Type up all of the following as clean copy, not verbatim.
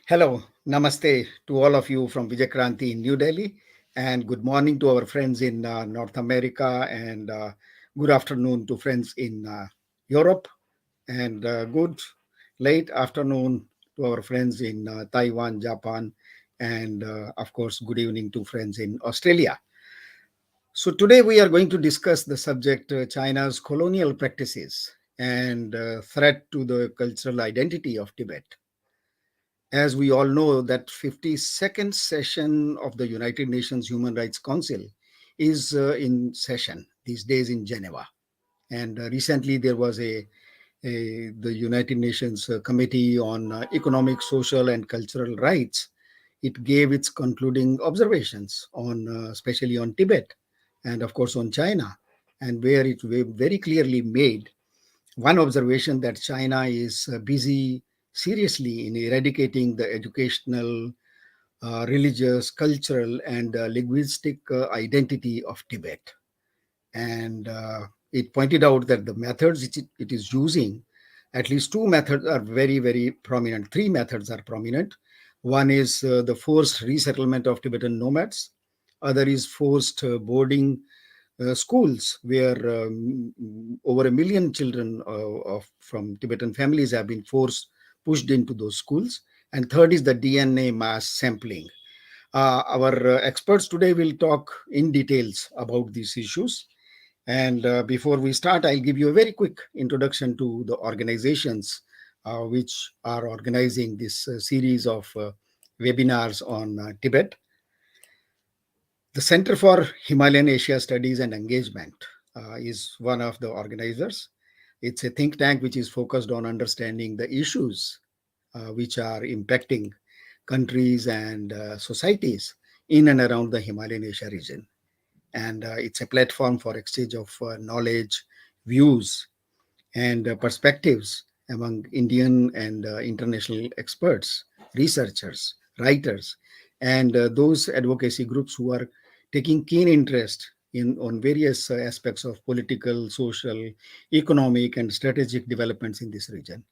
Hello, namaste to all of you from Vijaykranti in New Delhi, and good morning to our friends in North America, and good afternoon to friends in Europe, and good late afternoon to our friends in Taiwan, Japan, and of course, good evening to friends in Australia. So, today we are going to discuss the subject China's colonial practices and threat to the cultural identity of Tibet. As we all know, that 52nd session of the United Nations Human Rights Council is in session these days in Geneva. And recently there was the United Nations Committee on Economic, Social, and Cultural Rights. It gave its concluding observations on, especially on Tibet, and of course on China, and where it very clearly made one observation that China is busy seriously in eradicating the educational, religious, cultural, and linguistic identity of Tibet. And it pointed out that the methods it is using, at least two methods are very, very prominent. Three methods are prominent. One is the forced resettlement of Tibetan nomads. Other is forced boarding schools where over a million children from Tibetan families have been pushed into those schools. And third is the DNA mass sampling. Our experts today will talk in details about these issues. And before we start, I'll give you a very quick introduction to the organizations which are organizing this series of webinars on Tibet. The Center for Himalayan Asia Studies and Engagement is one of the organizers. It's a think tank which is focused on understanding the issues which are impacting countries and societies in and around the Himalayan Asia region. And it's a platform for exchange of knowledge, views, and perspectives among Indian and international experts, researchers, writers, and those advocacy groups who are taking keen interest in on various aspects of political, social, economic, and strategic developments in this region.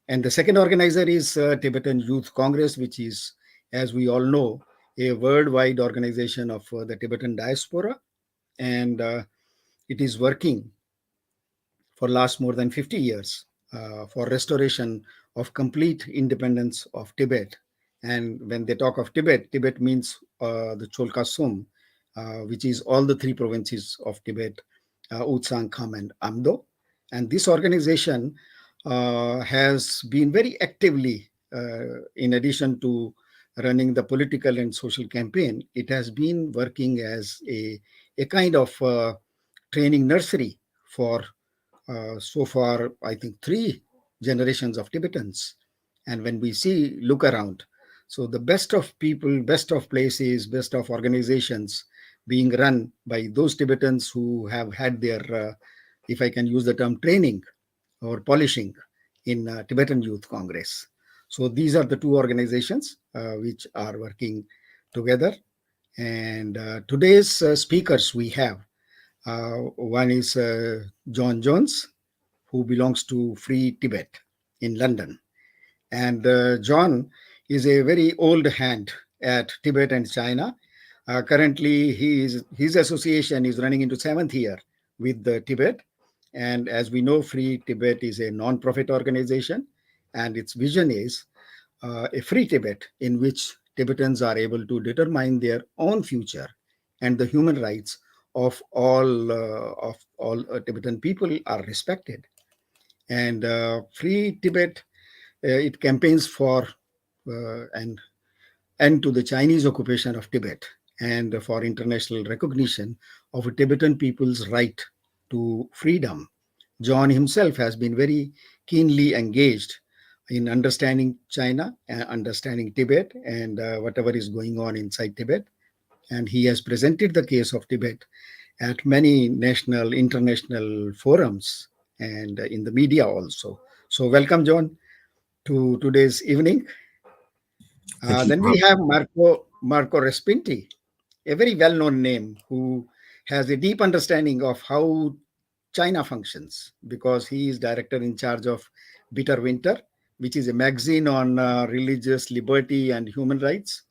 And the second organizer is Tibetan Youth Congress, which is, as we all know, a worldwide organization of the Tibetan diaspora, and it is working for last more than 50 years for restoration of complete independence of Tibet. And when they talk of Tibet, Tibet means the Cholkasum, which is all the three provinces of Tibet, Utsang, Kham, and Amdo. And this organization has been very actively, in addition to running the political and social campaign, it has been working as a kind of training nursery for so far, I think, three generations of Tibetans. And when we look around, so the best of people, best of places, best of organizations being run by those Tibetans who have had their, if I can use the term, training or polishing in Tibetan Youth Congress. So these are the two organizations which are working together. And today's speakers we have, one is John Jones, who belongs to Free Tibet in London. And John is a very old hand at Tibet and China. Currently, his association is running into seventh year with the Tibet. And as we know, Free Tibet is a non-profit organization, and its vision is a free Tibet in which Tibetans are able to determine their own future and the human rights of all Tibetan people are respected. And Free Tibet, it campaigns for an end to the Chinese occupation of Tibet and for international recognition of a Tibetan people's right to freedom. John himself has been very keenly engaged in understanding China and understanding Tibet and whatever is going on inside Tibet. And he has presented the case of Tibet at many national, international forums and in the media also. So, welcome, John, to today's evening. Thank you. Then we have Marco Respinti, a very well-known name who has a deep understanding of how China functions because he is director in charge of Bitter Winter, which is a magazine on religious liberty and human rights,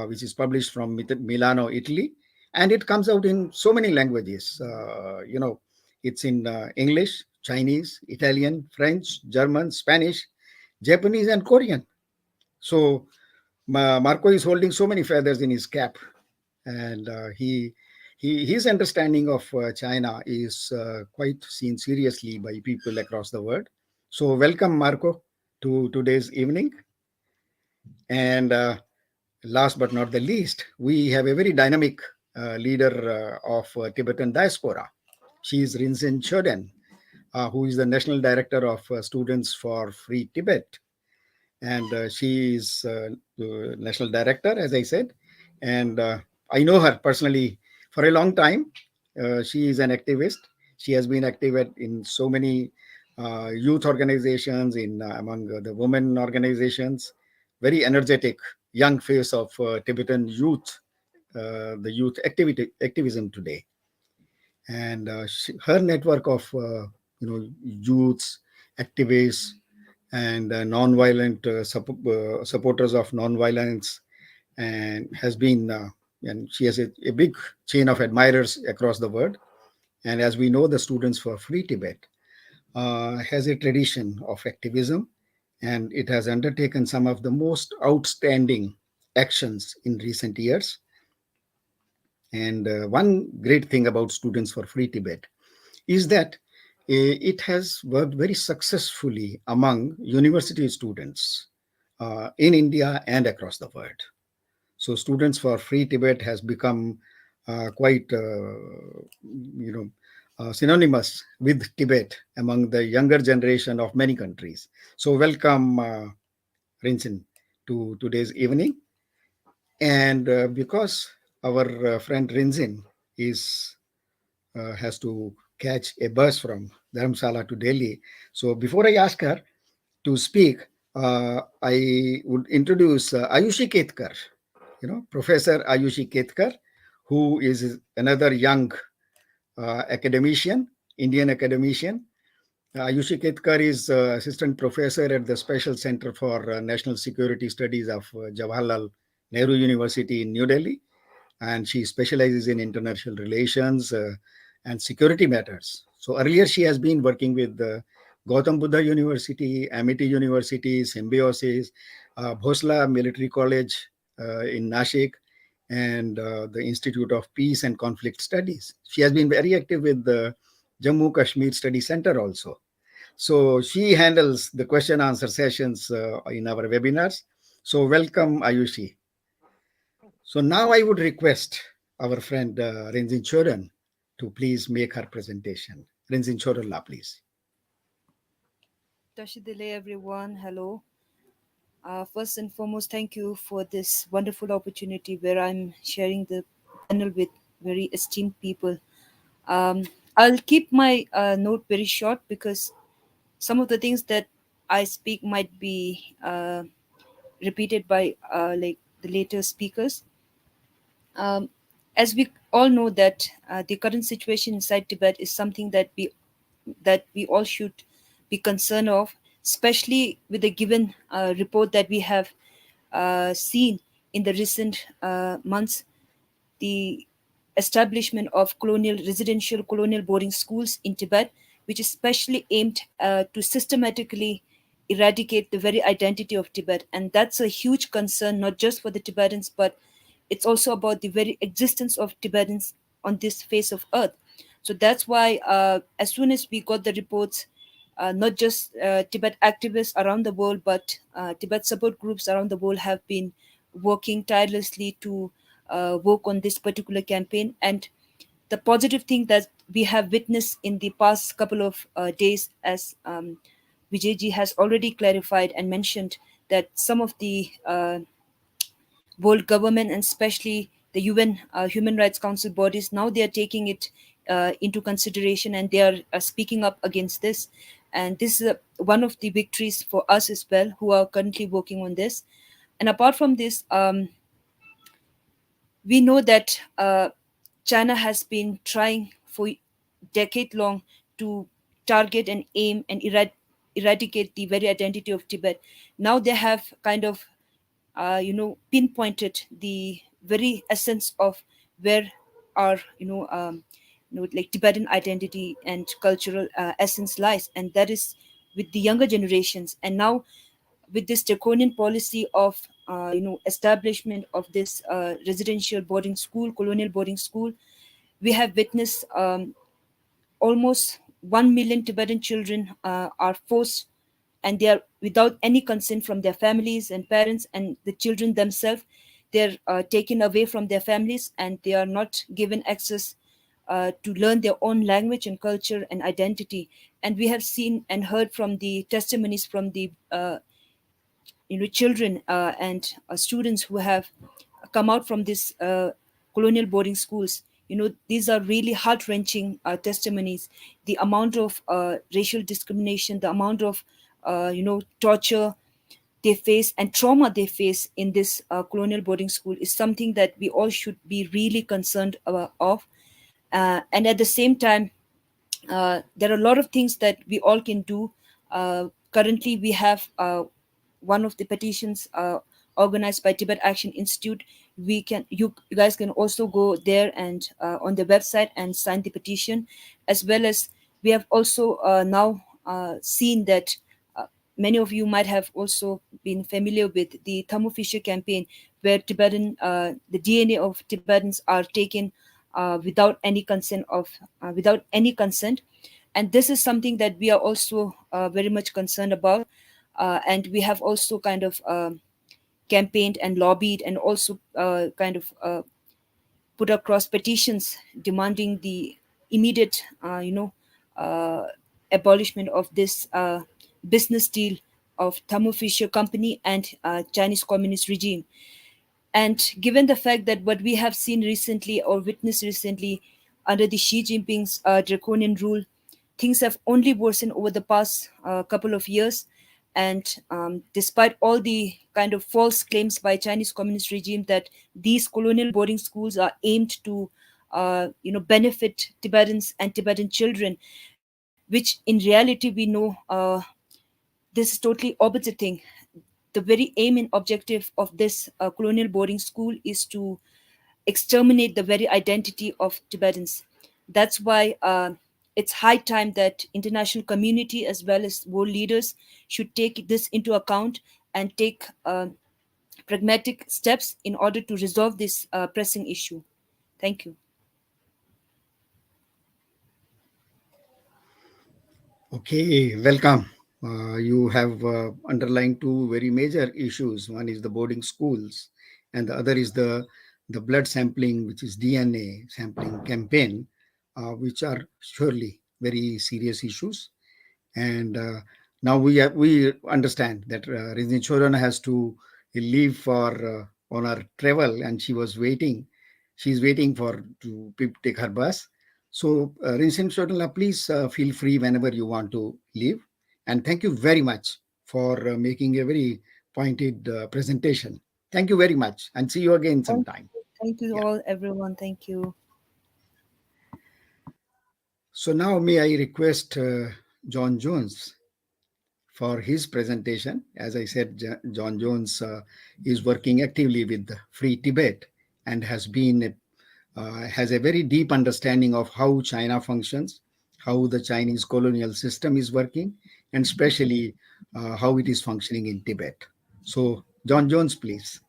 which is published from Milano, Italy. And it comes out in so many languages. It's in English, Chinese, Italian, French, German, Spanish, Japanese, and Korean. So Marco is holding so many feathers in his cap, and his understanding of China is quite seen seriously by people across the world. So welcome, Marco, to today's evening. And last but not the least, we have a very dynamic leader of Tibetan diaspora. She is Rinzin Choden, who is the National Director of Students for Free Tibet. And she is the National Director, as I said. And I know her personally for a long time. She is an activist. She has been active in so many youth organizations, in among the women organizations. Very energetic young face of Tibetan youth, the youth activism today, and her network of youths, activists, and non-violent supporters of non-violence, and has been and she has a big chain of admirers across the world. And as we know, the Students for Free Tibet has a tradition of activism, and it has undertaken some of the most outstanding actions in recent years. And one great thing about Students for Free Tibet is that it has worked very successfully among university students in India and across the world. So, Students for Free Tibet has become quite, synonymous with Tibet among the younger generation of many countries. So, welcome, Rinchen, to today's evening. And because our friend Rinzin is has to catch a bus from Dharamsala to Delhi. So before I ask her to speak, I would introduce Ayushi Ketkar, Professor Ayushi Ketkar, who is another young academician, Indian academician. Ayushi Ketkar is assistant professor at the Special Center for National Security Studies of Jawaharlal Nehru University in New Delhi, and she specializes in international relations and security matters. So earlier she has been working with Gautam Buddha University, Amity University, Symbiosis, Bhosla Military College in Nashik, and the Institute of Peace and Conflict Studies. She has been very active with the Jammu Kashmir Study Center also. So she handles the question answer sessions in our webinars. So welcome, Ayushi. So now I would request our friend Renzin Choran to please make her presentation. Renzin Choran, please. Tashidele, everyone. Hello. First and foremost, thank you for this wonderful opportunity where I'm sharing the panel with very esteemed people. Um, I'll keep my note very short because some of the things that I speak might be repeated by like the later speakers. Um, as we all know that the current situation inside Tibet is something that we all should be concerned of, especially with the given report that we have seen in the recent months, the establishment of colonial boarding schools in Tibet, which is specially aimed to systematically eradicate the very identity of Tibet. And that's a huge concern, not just for the Tibetans, but it's also about the very existence of Tibetans on this face of earth. So that's why, as soon as we got the reports, not just Tibet activists around the world, but Tibet support groups around the world have been working tirelessly to work on this particular campaign. And the positive thing that we have witnessed in the past couple of days, as Vijayji has already clarified and mentioned, that some of the world government and especially the UN Human Rights Council bodies, now they are taking it into consideration, and they are speaking up against this. And this is one of the victories for us as well, who are currently working on this. And apart from this, we know that China has been trying for decade long to target and aim and eradicate the very identity of Tibet. Now they have kind of pinpointed the very essence of where our like Tibetan identity and cultural essence lies, and that is with the younger generations. And now with this draconian policy of establishment of this residential boarding school, colonial boarding school, we have witnessed almost 1 million Tibetan children are forced, and they are without any consent from their families and parents, and the children themselves, they're taken away from their families, and they are not given access to learn their own language and culture and identity. And we have seen and heard from the testimonies from the children and students who have come out from this colonial boarding schools. These are really heart-wrenching testimonies. The amount of racial discrimination, the amount of torture they face and trauma they face in this colonial boarding school is something that we all should be really concerned of. And at the same time, there are a lot of things that we all can do. Currently, we have one of the petitions organized by Tibet Action Institute. You guys can also go there and on the website and sign the petition, as well as we have also now seen that many of you might have also been familiar with the Thermo Fisher campaign, where the DNA of Tibetans are taken without any consent, and this is something that we are also very much concerned about, and we have also kind of campaigned and lobbied and also put across petitions demanding the immediate abolishment of this business deal of Thermo Fisher Company and Chinese Communist regime. And given the fact that what we have seen recently or witnessed recently under the Xi Jinping's draconian rule, things have only worsened over the past couple of years. And despite all the kind of false claims by Chinese Communist regime that these colonial boarding schools are aimed to benefit Tibetans and Tibetan children, which in reality we know this is totally opposite thing. The very aim and objective of this colonial boarding school is to exterminate the very identity of Tibetans. That's why it's high time that international community as well as world leaders should take this into account and take pragmatic steps in order to resolve this pressing issue. Thank you. Okay, welcome. You have underlined two very major issues. One is the boarding schools, and the other is the blood sampling, which is DNA sampling campaign, which are surely very serious issues. And now we understand that Rinzin Choran has to leave for on her travel, and she's waiting for to take her bus. So Rinzin Choran, please feel free whenever you want to leave, and thank you very much for making a very pointed presentation. Thank you very much, and see you again Thank sometime. you, thank you Yeah. all, everyone. Thank you. So now may I request John Jones for his presentation. As I said, John Jones is working actively with Free Tibet and has a very deep understanding of how China functions, how the Chinese colonial system is working, and especially how it is functioning in Tibet. So, John Jones, please.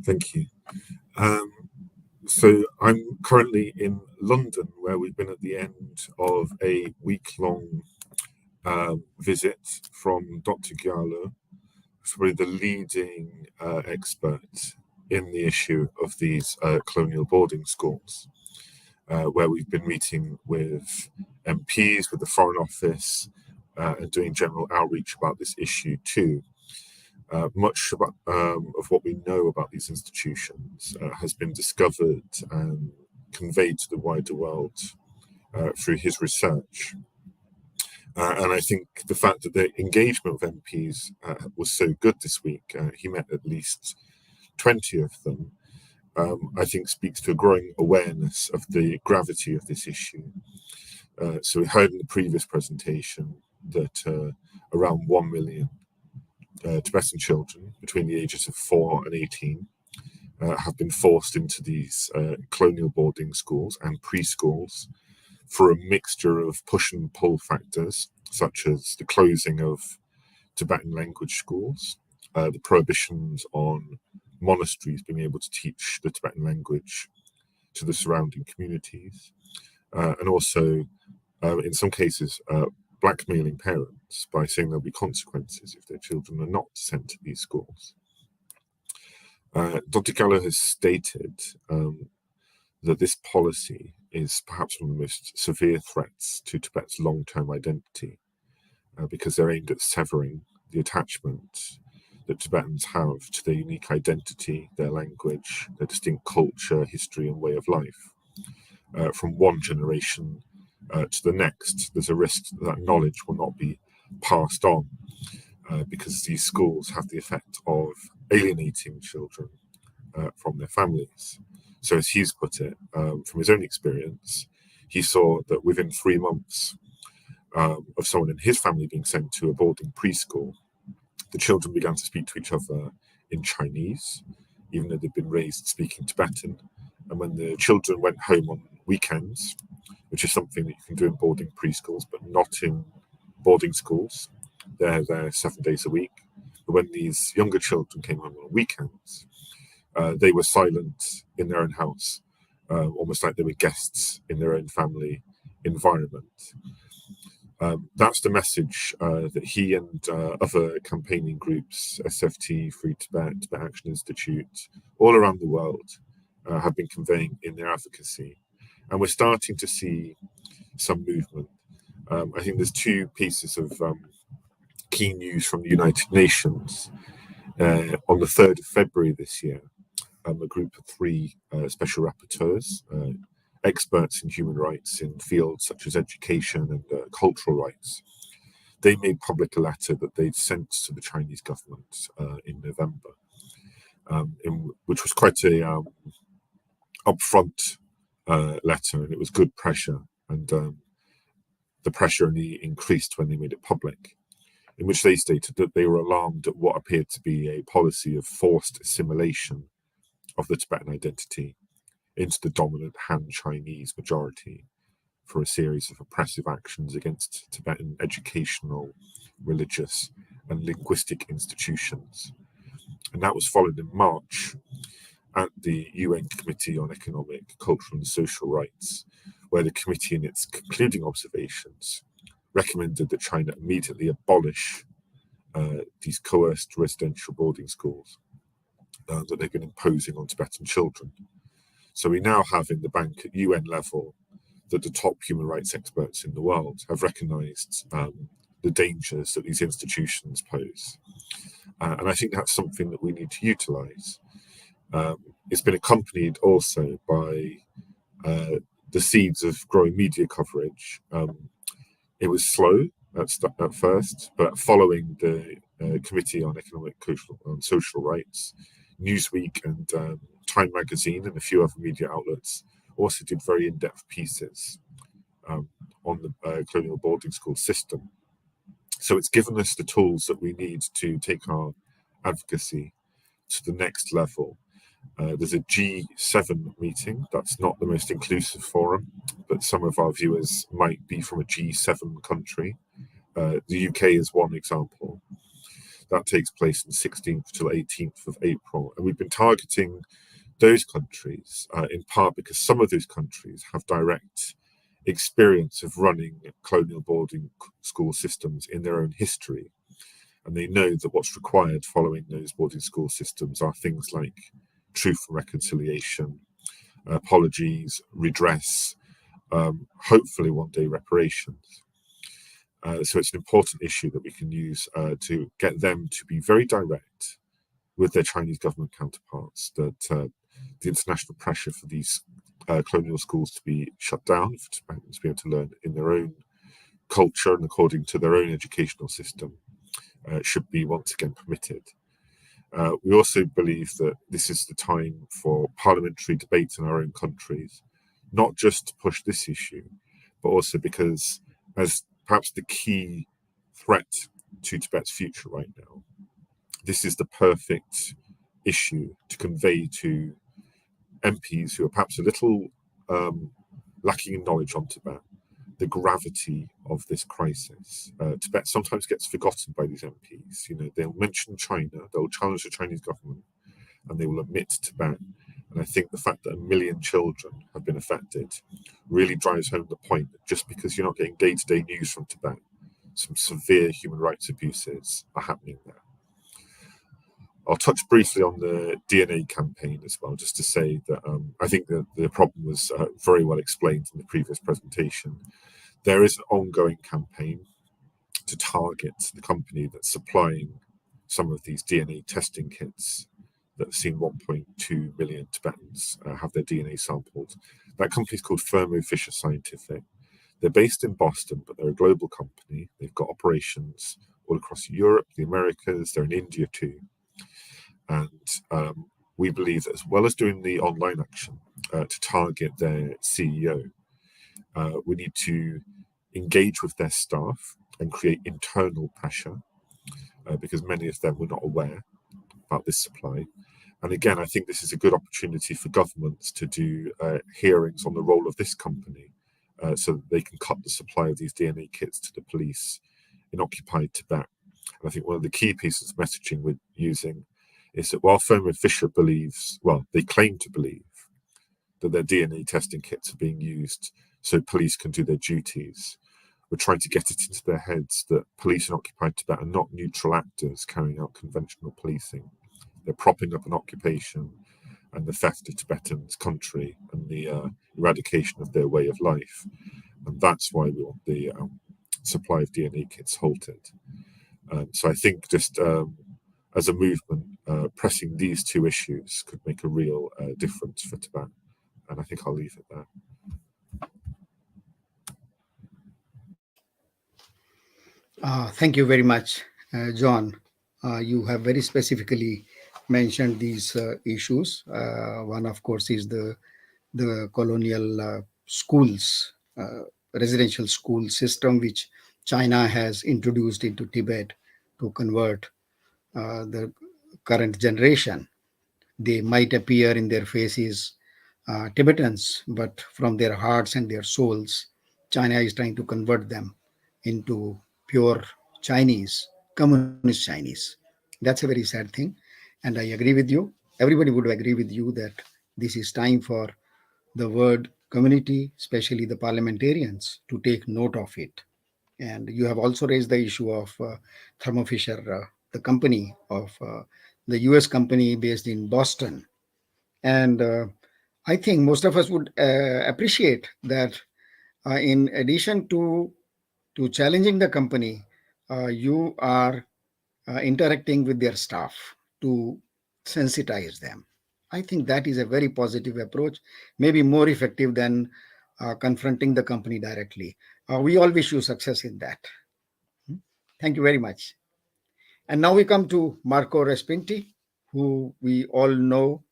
Thank you. So I'm currently in London, where we've been at the end of a week-long visit from Dr. Gyalo, who's probably the leading expert in the issue of these colonial boarding schools, where we've been meeting with MPs, with the Foreign Office, and doing general outreach about this issue too. Much of what we know about these institutions has been discovered and conveyed to the wider world through his research. And I think the fact that the engagement of MPs was so good this week, he met at least 20 of them, I think speaks to a growing awareness of the gravity of this issue. So we heard in the previous presentation that around 1 million Tibetan children between the ages of 4 and 18 have been forced into these colonial boarding schools and preschools for a mixture of push and pull factors, such as the closing of Tibetan language schools, the prohibitions on monasteries being able to teach the Tibetan language to the surrounding communities, and also, in some cases, blackmailing parents by saying there'll be consequences if their children are not sent to these schools. Dr. Gallo has stated that this policy is perhaps one of the most severe threats to Tibet's long-term identity, because they're aimed at severing the attachment that Tibetans have to their unique identity, their language, their distinct culture, history, and way of life. From one generation to the next, there's a risk that knowledge will not be passed on, because these schools have the effect of alienating children from their families. So as he's put it, from his own experience, he saw that within 3 months of someone in his family being sent to a boarding preschool, the children began to speak to each other in Chinese, even though they'd been raised speaking Tibetan. And when the children went home on weekends, which is something that you can do in boarding preschools, but not in boarding schools, they're there 7 days a week. But when these younger children came home on weekends, they were silent in their own house, almost like they were guests in their own family environment. That's the message that he and other campaigning groups, SFT, Free Tibet, Tibet Action Institute, all around the world have been conveying in their advocacy. And we're starting to see some movement. I think there's 2 pieces of key news from the United Nations. On the 3rd of February this year, a group of 3 special rapporteurs, experts in human rights in fields such as education and cultural rights, they made public a letter that they'd sent to the Chinese government in November, which was quite a upfront letter, and it was good pressure, and the pressure only increased when they made it public, in which they stated that they were alarmed at what appeared to be a policy of forced assimilation of the Tibetan identity into the dominant Han Chinese majority for a series of oppressive actions against Tibetan educational, religious, and linguistic institutions. And that was followed in March at the UN Committee on Economic, Cultural and Social Rights, where the committee in its concluding observations recommended that China immediately abolish these coerced residential boarding schools that they've been imposing on Tibetan children. So we now have in the bank at UN level that the top human rights experts in the world have recognised the dangers that these institutions pose. And I think that's something that we need to utilise. It's been accompanied also by the seeds of growing media coverage. It was slow at first, but following the Committee on Economic, Cultural and Social Rights, Newsweek and Time Magazine and a few other media outlets also did very in-depth pieces on the colonial boarding school system. So it's given us the tools that we need to take our advocacy to the next level. There's a G7 meeting. That's not the most inclusive forum, but some of our viewers might be from a G7 country. The UK is one example. That takes place on 16th till 18th of April. And we've been targeting those countries in part because some of those countries have direct experience of running colonial boarding school systems in their own history. And they know that what's required following those boarding school systems are things like truth and reconciliation, apologies, redress, hopefully one day reparations. So it's an important issue that we can use to get them to be very direct with their Chinese government counterparts, that the international pressure for these colonial schools to be shut down, for Tibetans to be able to learn in their own culture and according to their own educational system, should be once again permitted. We also believe that this is the time for parliamentary debate in our own countries, not just to push this issue, but also because as perhaps the key threat to Tibet's future right now. This is the perfect issue to convey to MPs who are perhaps a little lacking in knowledge on Tibet, the gravity of this crisis. Tibet sometimes gets forgotten by these MPs. You know, they'll mention China, they'll challenge the Chinese government, and they will omit Tibet. And I think the fact that 1 million children have been affected really drives home the point that just because you're not getting day-to-day news from Tibet, some severe human rights abuses are happening there. I'll touch briefly on the DNA campaign as well, just to say that I think that the problem was very well explained in the previous presentation. There is an ongoing campaign to target the company that's supplying some of these DNA testing kits that have seen 1.2 million Tibetans have their DNA sampled. That company is called Thermo Fisher Scientific. They're based in Boston, but they're a global company. They've got operations all across Europe, the Americas, they're in India too. And we believe that as well as doing the online action to target their CEO, we need to engage with their staff and create internal pressure because many of them were not aware about this supply. And again, I think this is a good opportunity for governments to do hearings on the role of this company so that they can cut the supply of these DNA kits to the police in occupied Tibet. And I think one of the key pieces of messaging we're using is that while Thermo Fisher believes, well, they claim to believe that their DNA testing kits are being used so police can do their duties, we're trying to get it into their heads that police in occupied Tibet are not neutral actors carrying out conventional policing. They're propping up an occupation and the theft of Tibetans' country and the eradication of their way of life. And that's why we want the supply of DNA kits halted. So I think just as a movement, pressing these two issues could make a real difference for Tibet. And I think I'll leave it there. Thank you very much, John. You have very specifically mentioned these issues. One, of course, is the colonial schools, residential school system, which China has introduced into Tibet to convert the current generation. They might appear in their faces Tibetans, but from their hearts and their souls, China is trying to convert them into pure Chinese, communist Chinese. That's a very sad thing. And I agree with you. Everybody would agree with you that this is time for the word community, especially the parliamentarians, to take note of it. And you have also raised the issue of Thermo Fisher, the company of the US company based in Boston. And I think most of us would appreciate that in addition to challenging the company, you are interacting with their staff to sensitize them. I think that is a very positive approach, maybe more effective than confronting the company directly. We all wish you success in that. Thank you very much. And now we come to Marco Respinti, who we all know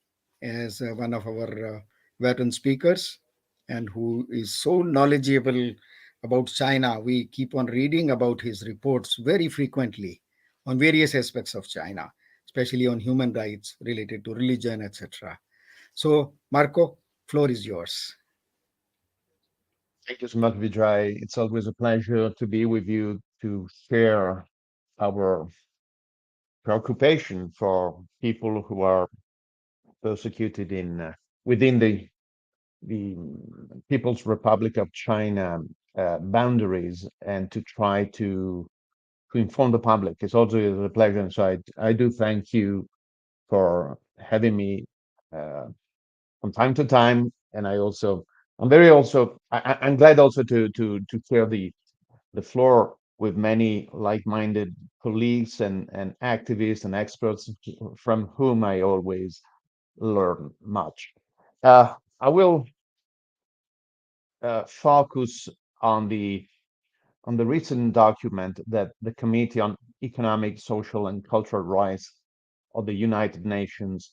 as one of our veteran speakers and who is so knowledgeable about China. We keep on reading about his reports very frequently on various aspects of China, especially on human rights related to religion, etc. So, Marco, floor is yours. Thank you so much, Vijay. It's always a pleasure to be with you to share our preoccupation for people who are persecuted in within the People's Republic of China boundaries, and to try to inform the public. It's also a pleasure. And so I do thank you for having me from time to time. And I'm glad also to share the floor with many like-minded colleagues and activists and experts from whom I always learn much. I will focus on the recent document that the Committee on Economic, Social, and Cultural Rights of the United Nations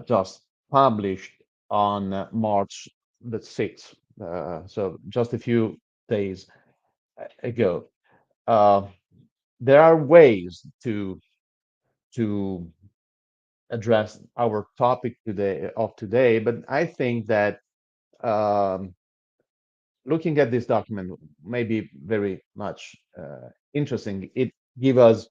just published on March the 6th, so just a few days ago. there are ways to address our topic today, but I think that um, looking at this document may be very much interesting. It gives us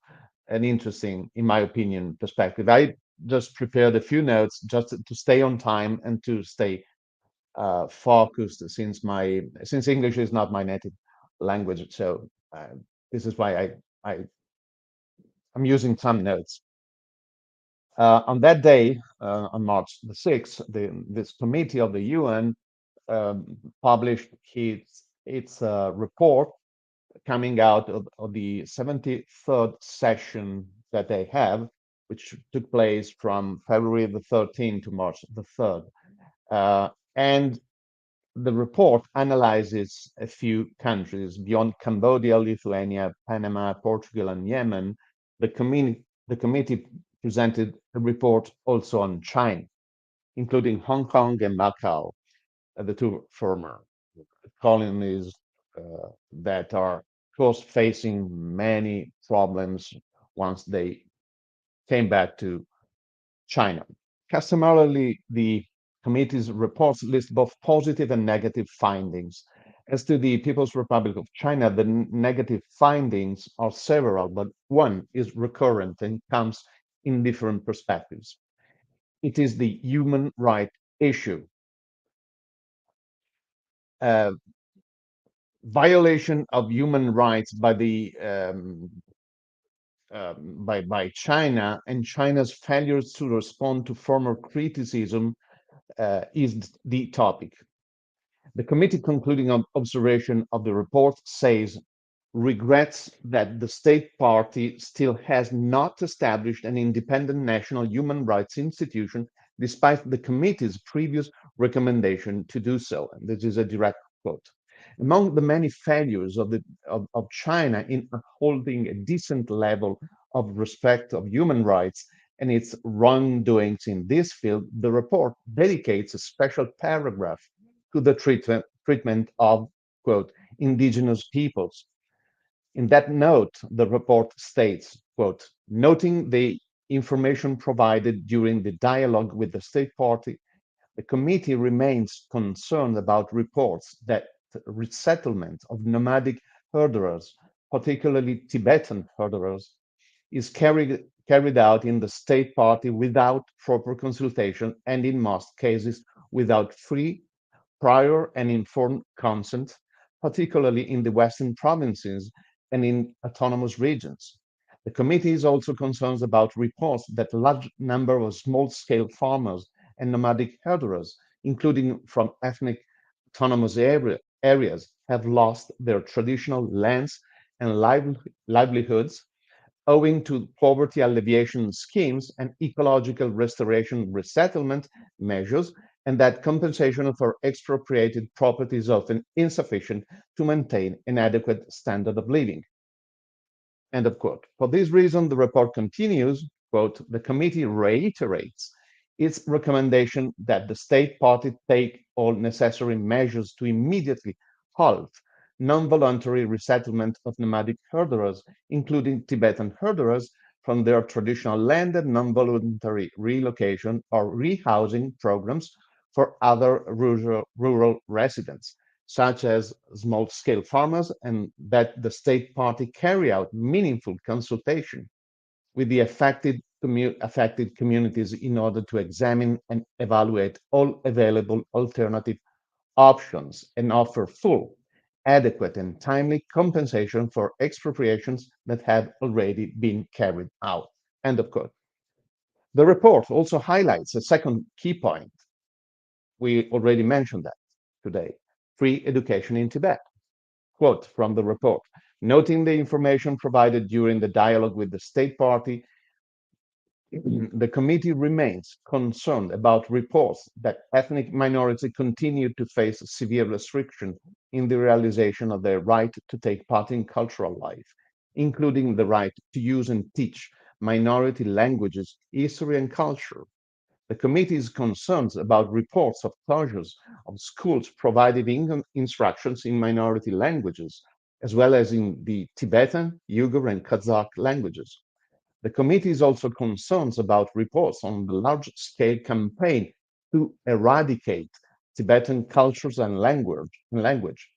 an interesting, in my opinion, perspective. I just prepared a few notes just to stay on time and to stay focused, since English is not my native language. So this is why I'm using some notes. On that day, on March the 6th, this committee of the UN published its report coming out of the 73rd session that they have, which took place from February the 13th to March the 3rd. And the report analyzes a few countries beyond Cambodia, Lithuania, Panama, Portugal, and Yemen. The committee presented a report also on China, including Hong Kong and Macau, the two former colonies that are, of course, facing many problems once they came back to China. Customarily, the committee's reports list both positive and negative findings. As to the People's Republic of China, the negative findings are several, but one is recurrent and comes in different perspectives. It is the human right issue. Violation of human rights by China, and China's failures to respond to former criticism is the topic. The committee concluding observation of the report says regrets that the state party still has not established an independent national human rights institution despite the committee's previous recommendation to do so. And this is a direct quote. Among the many failures of China in upholding a decent level of respect of human rights and its wrongdoings in this field, the report dedicates a special paragraph to the treatment of, quote, indigenous peoples. In that note, the report states, quote, noting the information provided during the dialogue with the state party, the committee remains concerned about reports that resettlement of nomadic herders, particularly Tibetan herders, is carried out in the state party without proper consultation and in most cases without free, prior and informed consent, particularly in the Western provinces and in autonomous regions. The committee is also concerned about reports that a large number of small-scale farmers and nomadic herders, including from ethnic autonomous areas, have lost their traditional lands and livelihoods owing to poverty alleviation schemes and ecological restoration resettlement measures, and that compensation for expropriated property is often insufficient to maintain an adequate standard of living. End of quote. For this reason, the report continues, quote, the committee reiterates its recommendation that the state party take all necessary measures to immediately halt non-voluntary resettlement of nomadic herders, including Tibetan herders, from their traditional land and non-voluntary relocation or rehousing programs for other rural residents, such as small-scale farmers, and that the state party carry out meaningful consultation with the affected communities in order to examine and evaluate all available alternative options and offer full, adequate, and timely compensation for expropriations that have already been carried out. End of quote. The report also highlights a second key point. We already mentioned that today: free education in Tibet. Quote from the report: noting the information provided during the dialogue with the state party, the committee remains concerned about reports that ethnic minorities continue to face severe restriction in the realization of their right to take part in cultural life, including the right to use and teach minority languages, history, and culture. The committee is concerned about reports of closures of schools providing instructions in minority languages, as well as in the Tibetan, Uyghur, and Kazakh languages. The committee is also concerned about reports on the large-scale campaign to eradicate Tibetan cultures and language,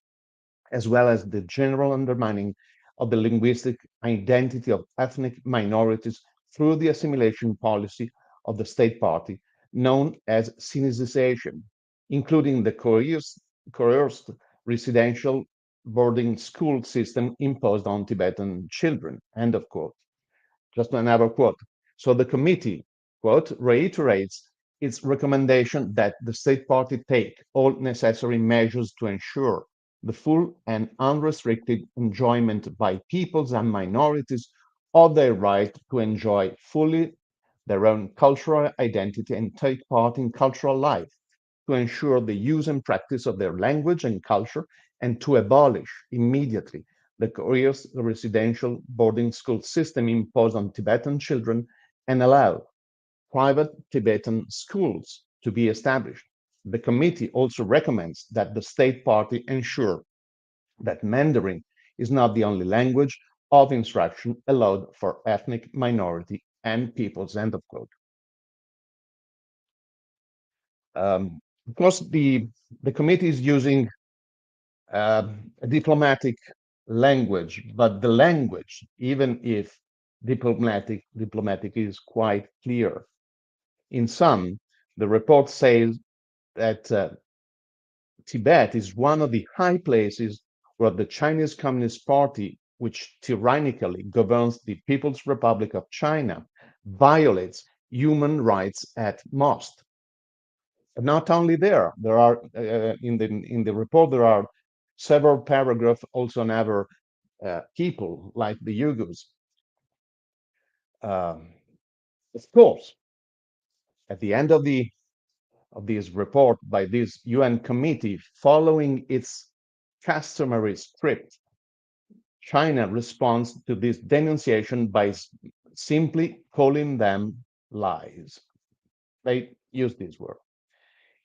as well as the general undermining of the linguistic identity of ethnic minorities through the assimilation policy of the state party, known as Sinicization, including the coerced residential boarding school system imposed on Tibetan children. End of quote. Just another quote. So the committee, quote, reiterates its recommendation that the state party take all necessary measures to ensure the full and unrestricted enjoyment by peoples and minorities of their right to enjoy fully their own cultural identity and take part in cultural life, to ensure the use and practice of their language and culture, and to abolish immediately the coerced residential boarding school system imposed on Tibetan children and allow private Tibetan schools to be established. The committee also recommends that the state party ensure that Mandarin is not the only language of instruction allowed for ethnic minority and peoples. End of quote. Of course, the committee is using a diplomatic language, but the language, even if diplomatic is quite clear. In some, the report says that Tibet is one of the high places where the Chinese Communist Party, which tyrannically governs the People's Republic of China, violates human rights at most. Not only there are in the report there are several paragraphs also on other people like the Uyghurs. Of course, at the end of this report by this UN committee, following its customary script, China responds to this denunciation by simply calling them lies. They use this word.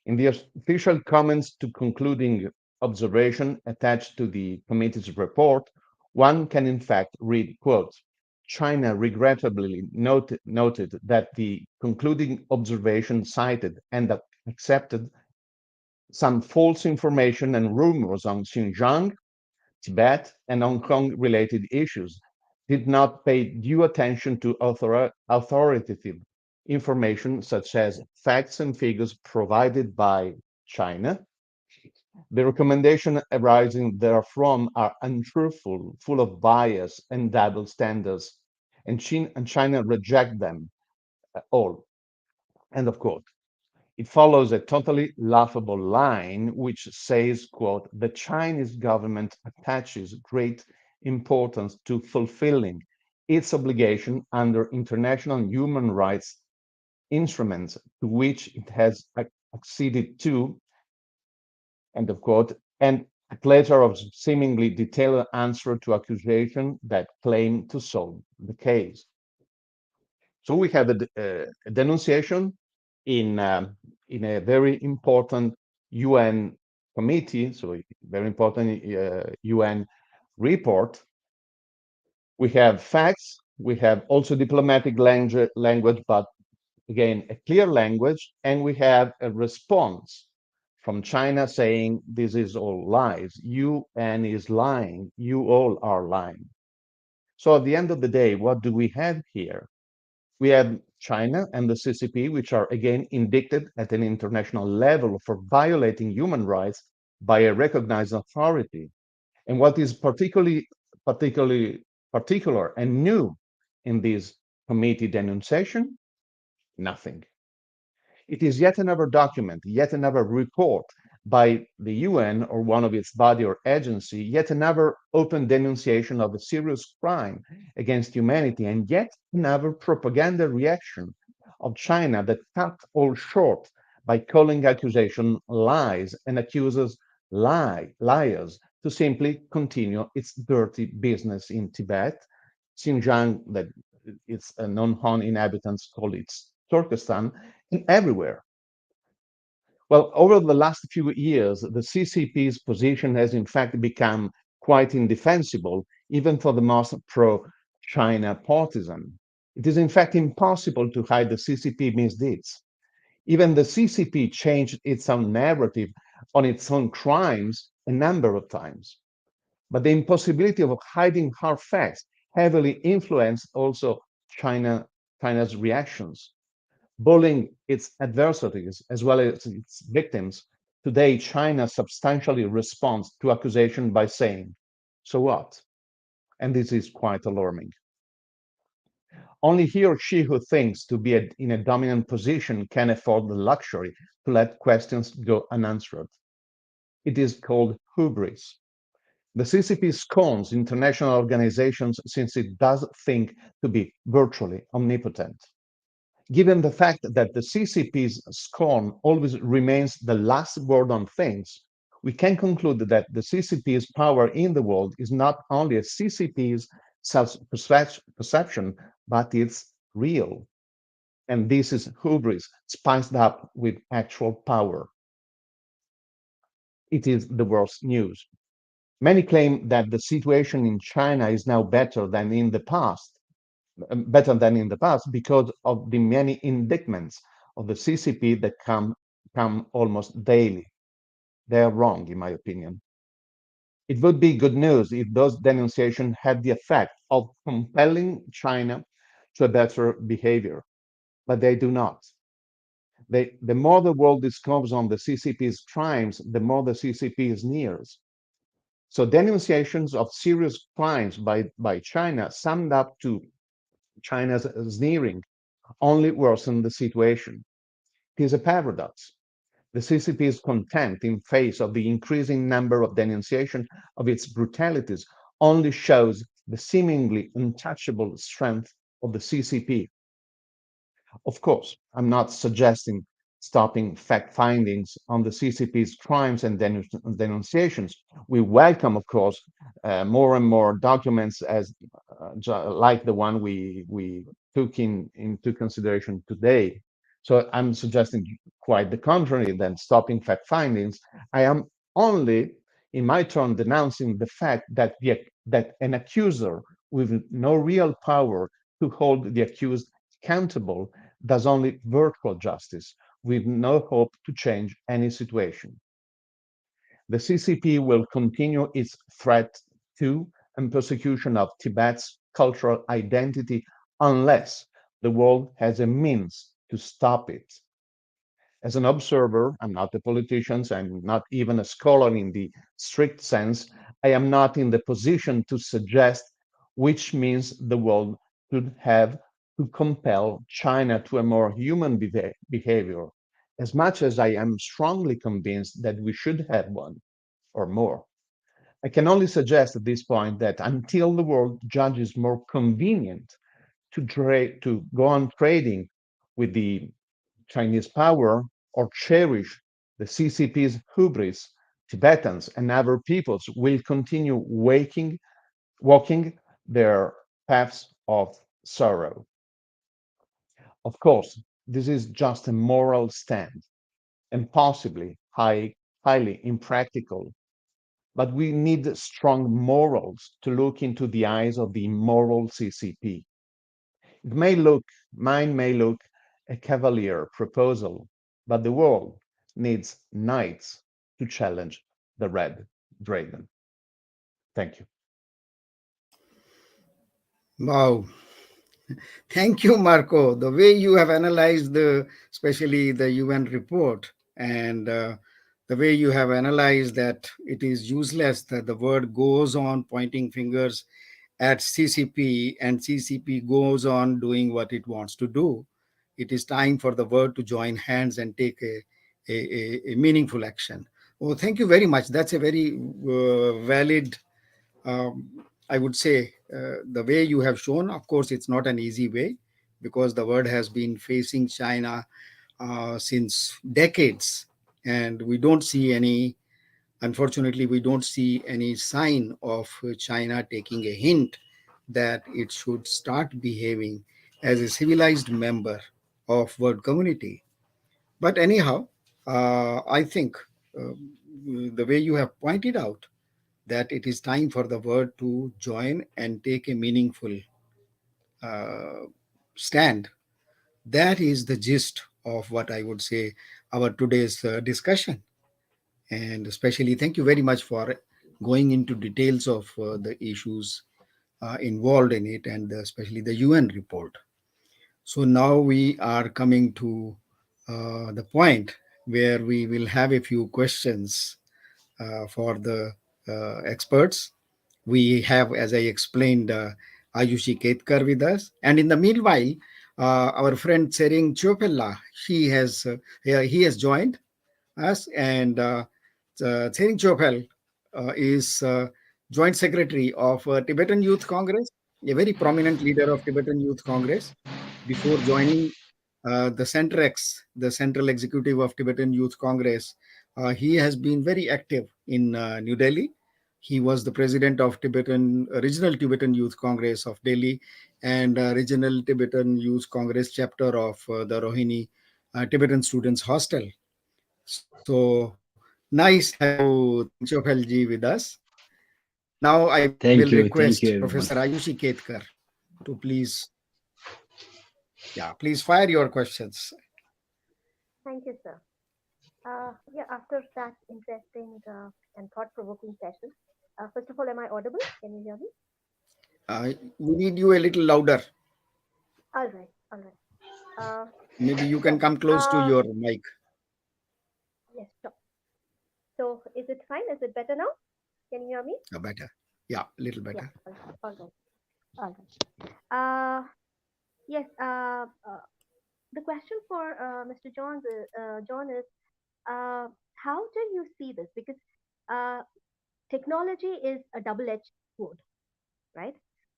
In the official comments to concluding observation attached to the committee's report, one can in fact read, quote, China regrettably noted that the concluding observation cited and accepted some false information and rumors on Xinjiang, Tibet, and Hong Kong related issues, did not pay due attention to authoritative information such as facts and figures provided by China. The recommendations arising therefrom are untruthful, full of bias and double standards, and China reject them all. End of quote. It follows a totally laughable line which says, quote, the Chinese government attaches great importance to fulfilling its obligation under international human rights instruments to which it has acceded to, end of quote, and a plethora of seemingly detailed answer to accusation that claim to solve the case. So we have a denunciation in a very important UN committee, so very important UN report. We have facts, we have also diplomatic language, but again, a clear language, and we have a response from China saying this is all lies. UN is lying. You all are lying. So at the end of the day, what do we have here? We have China and the CCP, which are again indicted at an international level for violating human rights by a recognized authority. And what is particular and new in this committee denunciation? Nothing. It is yet another document, yet another report by the UN or one of its body or agency, yet another open denunciation of a serious crime against humanity, and yet another propaganda reaction of China that cut all short by calling accusation lies and accuses liars to simply continue its dirty business in Tibet, Xinjiang, that its non-Han inhabitants call it Turkestan, and everywhere. Well, over the last few years, the CCP's position has in fact become quite indefensible, even for the most pro-China partisan. It is in fact impossible to hide the CCP misdeeds. Even the CCP changed its own narrative on its own crimes a number of times. But the impossibility of hiding hard facts heavily influenced also China's reactions. Bullying its adversaries as well as its victims, today China substantially responds to accusation by saying, so what? And this is quite alarming. Only he or she who thinks to be in a dominant position can afford the luxury to let questions go unanswered. It is called hubris. The CCP scorns international organizations since it does think to be virtually omnipotent. Given the fact that the CCP's scorn always remains the last word on things, we can conclude that the CCP's power in the world is not only a CCP's self-perception, but it's real. And this is hubris spiced up with actual power. It is the worst news. Many claim that the situation in China is now better than in the past because of the many indictments of the CCP that come almost daily. They are wrong, in my opinion. It would be good news if those denunciations had the effect of compelling China to a better behavior, but they do not. The more the world discovers on the CCP's crimes, the more the CCP sneers. So denunciations of serious crimes by China summed up to China's sneering only worsen the situation. It is a paradox. The CCP is content in face of the increasing number of denunciations of its brutalities only shows the seemingly untouchable strength of the CCP. Of course, I'm not suggesting stopping fact findings on the CCP's crimes and denunciations. We welcome, of course, more and more documents as like the one we took into consideration today. So I'm suggesting quite the contrary than stopping fact findings. I am only, in my turn, denouncing the fact that that an accuser with no real power to hold the accused accountable does only virtual justice with no hope to change any situation. The CCP will continue its threat to and persecution of Tibet's cultural identity unless the world has a means to stop it. As an observer, I'm not a politician, I'm not even a scholar in the strict sense. I am not in the position to suggest which means the world should have to compel China to a more human behavior, as much as I am strongly convinced that we should have one or more. I can only suggest at this point that until the world judges more convenient to go on trading with the Chinese power or cherish the CCP's hubris, Tibetans and other peoples will continue walking their paths of sorrow. Of course, this is just a moral stand and possibly highly impractical, but we need strong morals to look into the eyes of the immoral CCP. Mine may look a cavalier proposal, but the world needs knights to challenge the red dragon. Thank you. Wow. Thank you, Marco. The way you have analyzed especially the UN report, and the way you have analyzed that it is useless that the word goes on pointing fingers at CCP and CCP goes on doing what it wants to do. It is time for the world to join hands and take a meaningful action. Oh, thank you very much. That's a very valid, I would say, the way you have shown. Of course, it's not an easy way because the world has been facing China since decades, and we don't see any. Unfortunately, we don't see any sign of China taking a hint that it should start behaving as a civilized member of world community. But anyhow, I think the way you have pointed out that it is time for the world to join and take a meaningful uh, stand. That is the gist of what I would say our today's discussion. And especially, thank you very much for going into details of the issues involved in it, and especially the UN report. So now we are coming to the point where we will have a few questions for the experts. We have, as I explained, Ayushi Ketkar with us. And in the meanwhile, our friend Tsering Chopella, he has joined us, and Tsering Chopel is Joint Secretary of Tibetan Youth Congress, a very prominent leader of Tibetan Youth Congress. Before joining the Centrex, the Central Executive of Tibetan Youth Congress, he has been very active in New Delhi. He was the president of Tibetan Regional Tibetan Youth Congress of Delhi and Regional Tibetan Youth Congress chapter of the Rohini Tibetan Students Hostel. So nice having you, Tsering Chopelji, with us. Now I will request Thank you, Professor everyone. Ayushi Ketkar to please, yeah, please fire your questions. Thank you, sir. Yeah, after that interesting and thought-provoking session, first of all, am I audible? Can you hear me? We need you a little louder. All right, all right. Maybe you can Yes, come close to your mic. yes, sure. So, is it fine? Is it better now? Can you hear me? Better. Yeah, a little Yeah, better. all right, all right. Uh, yes, the question for John is, how do you see this? Because uh, technology is a double-edged sword, right?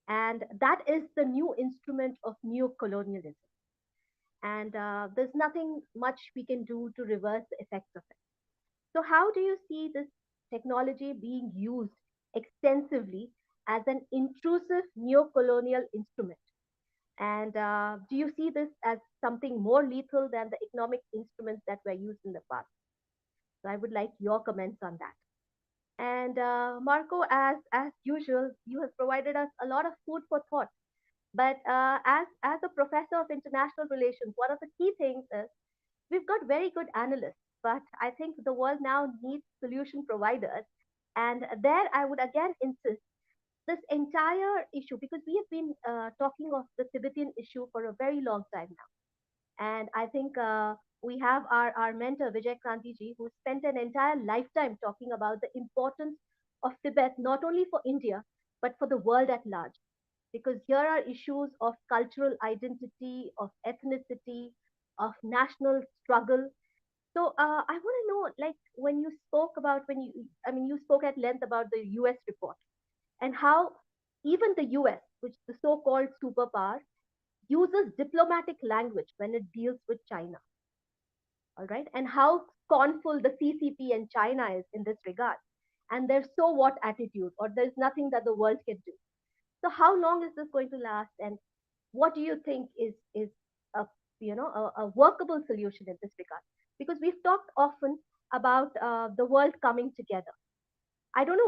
And that is the new instrument of neo-colonialism. And there's nothing much we can do to reverse the effects of it. So, how do you see this technology being used extensively as an intrusive neo-colonial instrument? And do you see this as something more lethal than the economic instruments that were used in the past? So, I would like your comments on that. And Marco, as usual, you have provided us a lot of food for thought. But as a professor of international relations, one of the key things is we've got very good analysts, but I think the world now needs solution providers. And there, I would again insist this entire issue because we have been talking of the Tibetan issue for a very long time now. And I think we have our mentor, Vijay Krantiji, who spent an entire lifetime talking about the importance of Tibet, not only for India, but for the world at large. Because here are issues of cultural identity, of ethnicity, of national struggle. So I want to know, like, when you spoke about, you spoke at length about the US report and how even the US, which is the so called superpower, uses diplomatic language when it deals with China, all right, and how scornful the CCP and China is in this regard, and their so what attitude, or there's nothing that the world can do. So how long is this going to last, and what do you think is a a workable solution in this regard? Because we've talked often about the world coming together. I don't know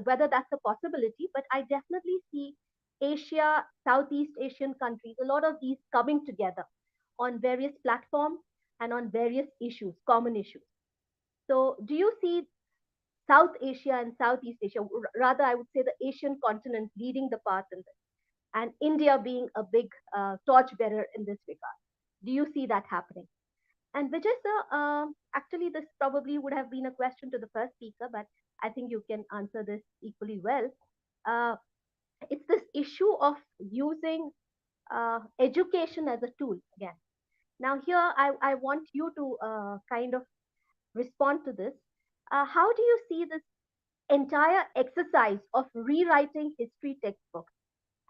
whether that's a possibility, but I definitely see Asia, Southeast Asian countries, a lot of these coming together on various platforms and on various issues, common issues. So, do you see South Asia and Southeast Asia, rather, I would say the Asian continent leading the path in this, and India being a big torchbearer in this regard? Do you see that happening? And Vijay sir, actually, this probably would have been a question to the first speaker, but I think you can answer this equally well. Uh, it's this issue of using education as a tool again. Now, here I want you to kind of respond to this. How do you see this entire exercise of rewriting history textbooks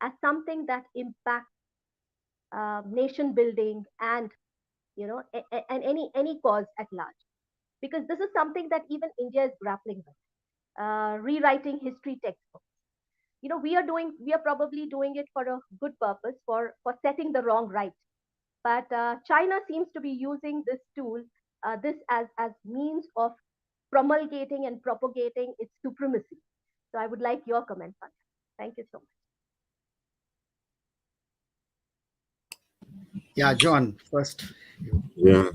as something that impacts nation building and and any cause at large? Because this is something that even India is grappling with, rewriting history textbooks. We are probably doing it for a good purpose, for setting the wrong right. But China seems to be using this tool, this as means of promulgating and propagating its supremacy. So I would like your comment on that. Thank you so much. Yeah, John, first. Yeah,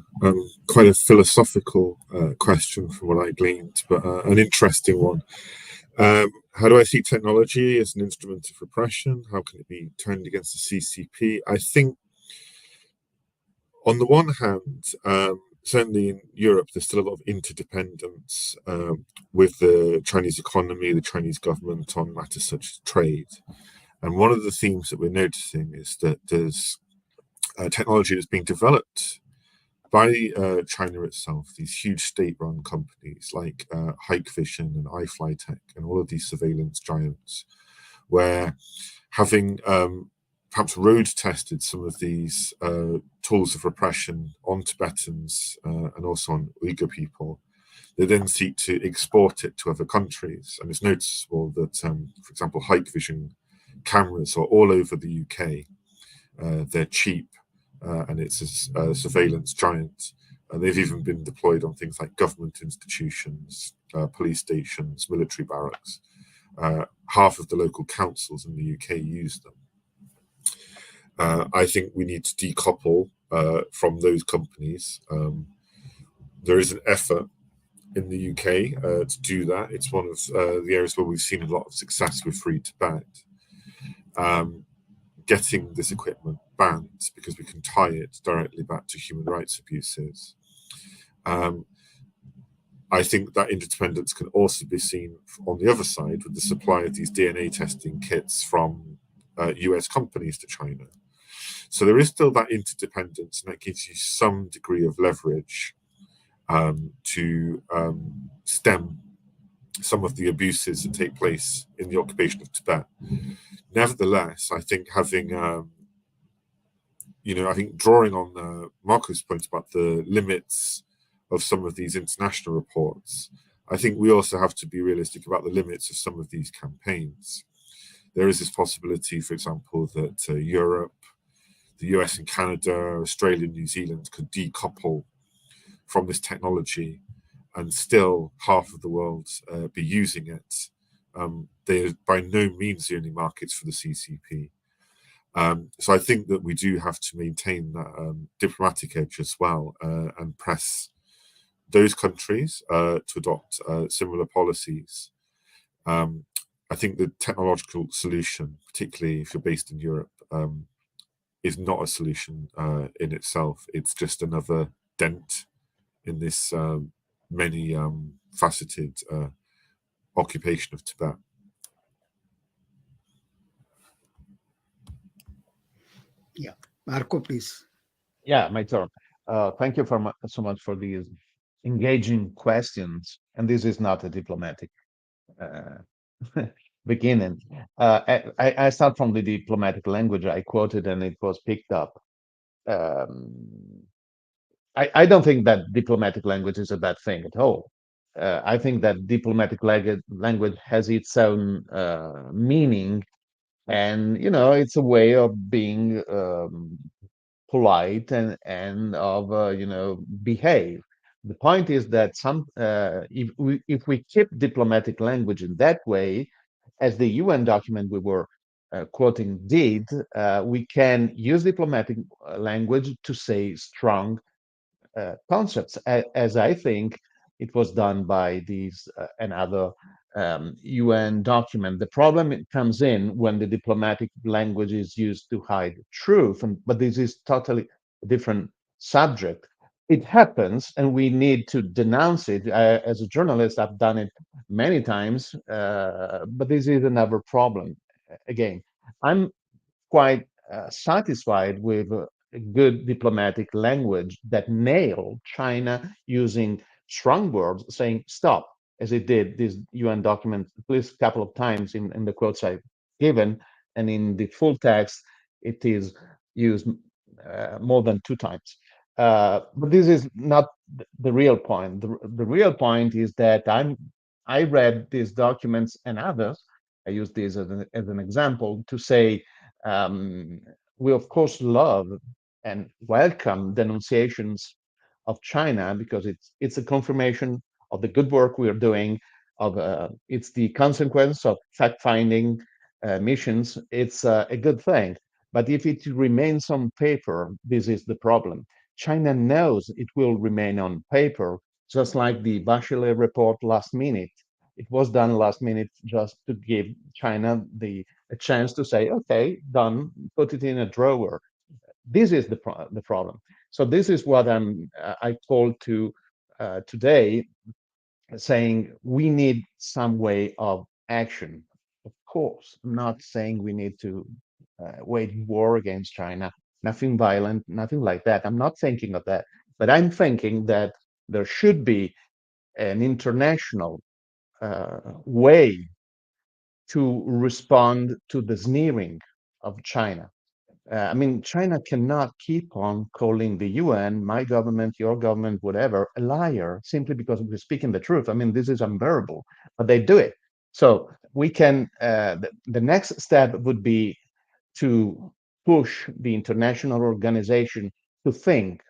quite a philosophical question from what I gleaned, but an interesting one. How do I see technology as an instrument of repression? How can it be turned against the CCP? I think, on the one hand, certainly in Europe, there's still a lot of interdependence with the Chinese economy, the Chinese government on matters such as trade. And one of the themes that we're noticing is that there's technology that's being developed by China itself, these huge state-run companies like Hikvision and iFlyTech and all of these surveillance giants, where having perhaps road tested some of these tools of repression on Tibetans and also on Uyghur people, they then seek to export it to other countries. And it's noticeable that, for example, Hikvision cameras are all over the UK. They're cheap. And it's a surveillance giant. They've even been deployed on things like government institutions, police stations, military barracks. Half of the local councils in the UK use them. I think we need to decouple from those companies. There is an effort in the UK to do that. It's one of the areas where we've seen a lot of success with Free Tibet. Getting this equipment banned because we can tie it directly back to human rights abuses. I think that interdependence can also be seen on the other side with the supply of these DNA testing kits from US companies to China. So there is still that interdependence, and that gives you some degree of leverage to stem some of the abuses that take place in the occupation of Tibet. Nevertheless, I think having, I think drawing on Marco's point about the limits of some of these international reports, I think we also have to be realistic about the limits of some of these campaigns. There is this possibility, for example, that Europe, the US and Canada, Australia, New Zealand could decouple from this technology and still half of the world be using it. They're by no means the only markets for the CCP. So I think that we do have to maintain that diplomatic edge as well and press those countries to adopt similar policies. I think the technological solution, particularly if you're based in Europe, is not a solution in itself. It's just another dent in this many faceted occupation of Tibet. Yeah, Marco, please. Yeah, my turn. Thank you so much for these engaging questions. And this is not a diplomatic beginning. I start from the diplomatic language I quoted, and it was picked up. I don't think that diplomatic language is a bad thing at all. I think that diplomatic language has its own meaning, and it's a way of being polite and of behave. The point is that if we keep diplomatic language in that way, as the UN document we were quoting did, we can use diplomatic language to say strong concepts, as I think it was done by these and other UN document. The problem comes in when the diplomatic language is used to hide truth, but this is totally a different subject. It happens, and we need to denounce it. As a journalist, I've done it many times, but this is another problem. Again, I'm quite satisfied with good diplomatic language that nailed China using strong words, saying stop, as it did this UN document at least a couple of times in the quotes I've given, and in the full text it is used more than 2 times. But this is not the real point. The real point is that I read these documents and others. I use this as an example to say we of course love and welcome denunciations of China because it's a confirmation of the good work we are doing, it's the consequence of fact-finding missions. It's a good thing. But if it remains on paper, this is the problem. China knows it will remain on paper, just like the Bachelet report last minute. It was done last minute just to give China a chance to say, okay, done, put it in a drawer. This is the problem. So this is what I called to today, saying we need some way of action. Of course, I'm not saying we need to wage war against China, nothing violent, nothing like that. I'm not thinking of that. But I'm thinking that there should be an international way to respond to the sneering of China. I mean, China cannot keep on calling the UN, my government, your government, whatever, a liar simply because we're speaking the truth. I mean, this is unbearable, but they do it. So we can, the next step would be to push the international organization to think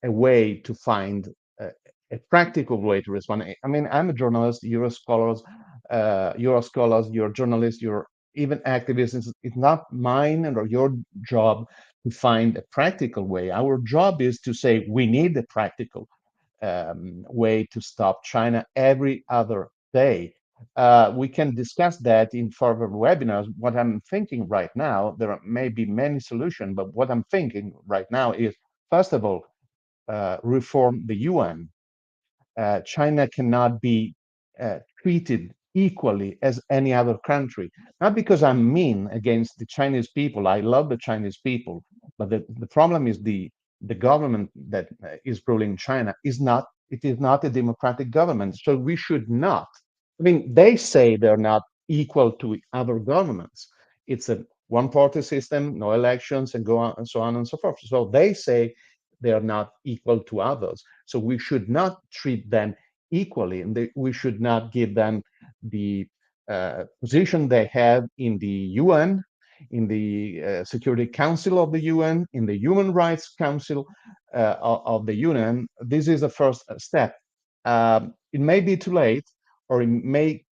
a way to find a practical way to respond. I mean, I'm a journalist, you're scholars, you're journalists, you're even activists. It's not mine or your job to find a practical way. Our job is to say we need a practical way to stop China every other day. We can discuss that in further webinars. What I'm thinking right now, there may be many solutions, but what I'm thinking right now is, first of all, reform the UN. China cannot be treated equally as any other country. Not because I'm mean against the Chinese people. I love the Chinese people, but the problem is the government that is ruling China is not. It is not a democratic government. So we should not. I mean, they say they're not equal to other governments. It's a one-party system, no elections, and go on and so on and so forth. So they say they are not equal to others. So we should not treat them equally, and we should not give them the position they have in the UN, in the Security Council of the UN, in the Human Rights Council of the UN. This is the first step. It may be too late, or it may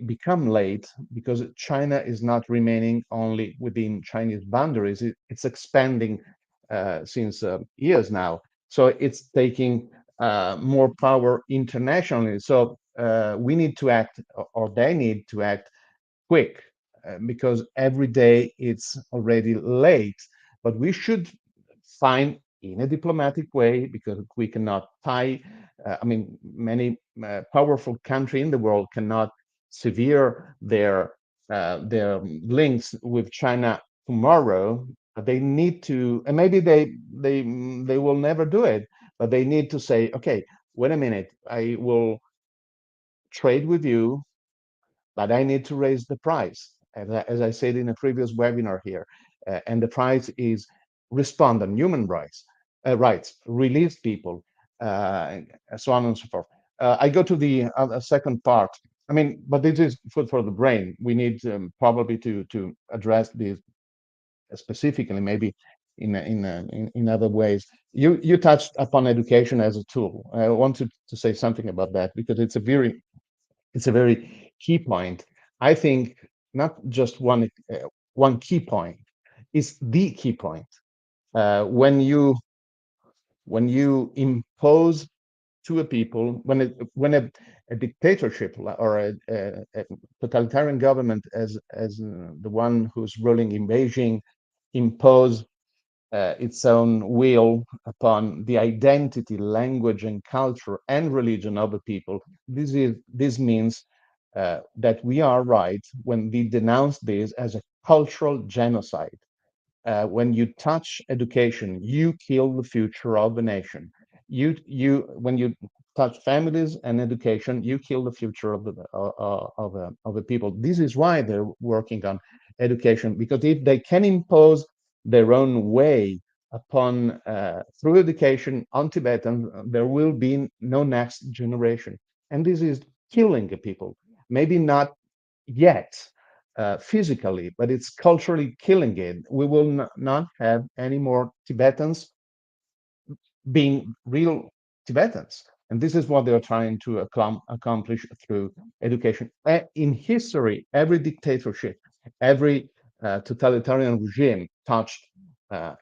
become late because China is not remaining only within Chinese boundaries. It's expanding since years now. So it's taking more power internationally. So we need to act, or they need to act quick, because every day it's already late. But we should find in a diplomatic way, because we cannot tie. I mean, many powerful country in the world cannot sever their links with China tomorrow. They need to, and maybe they will never do it, but they need to say, okay, wait a minute, I will trade with you, but I need to raise the price, as I said in a previous webinar here. And the price is respond on human rights, release people, so on and so forth. I go to the second part. I mean, but this is food for the brain. We need probably to address this specifically, maybe in other ways. You touched upon education as a tool. I wanted to say something about that because it's a very key point. I think not just one key point, is the key point. When you impose to a people, a dictatorship or a totalitarian government as the one who's ruling in Beijing impose its own will upon the identity, language, and culture and religion of the people. This means that we are right when we denounce this as a cultural genocide. When you touch education, you kill the future of the nation. When you touch families and education, you kill the future of the people. This is why they're working on education, because if they can impose their own way upon through education on Tibetans, there will be no next generation, and this is killing the people. Maybe not yet physically, but it's culturally killing it. We will not have any more Tibetans being real Tibetans. And this is what they are trying to accomplish through education. In history, every dictatorship, every totalitarian regime touched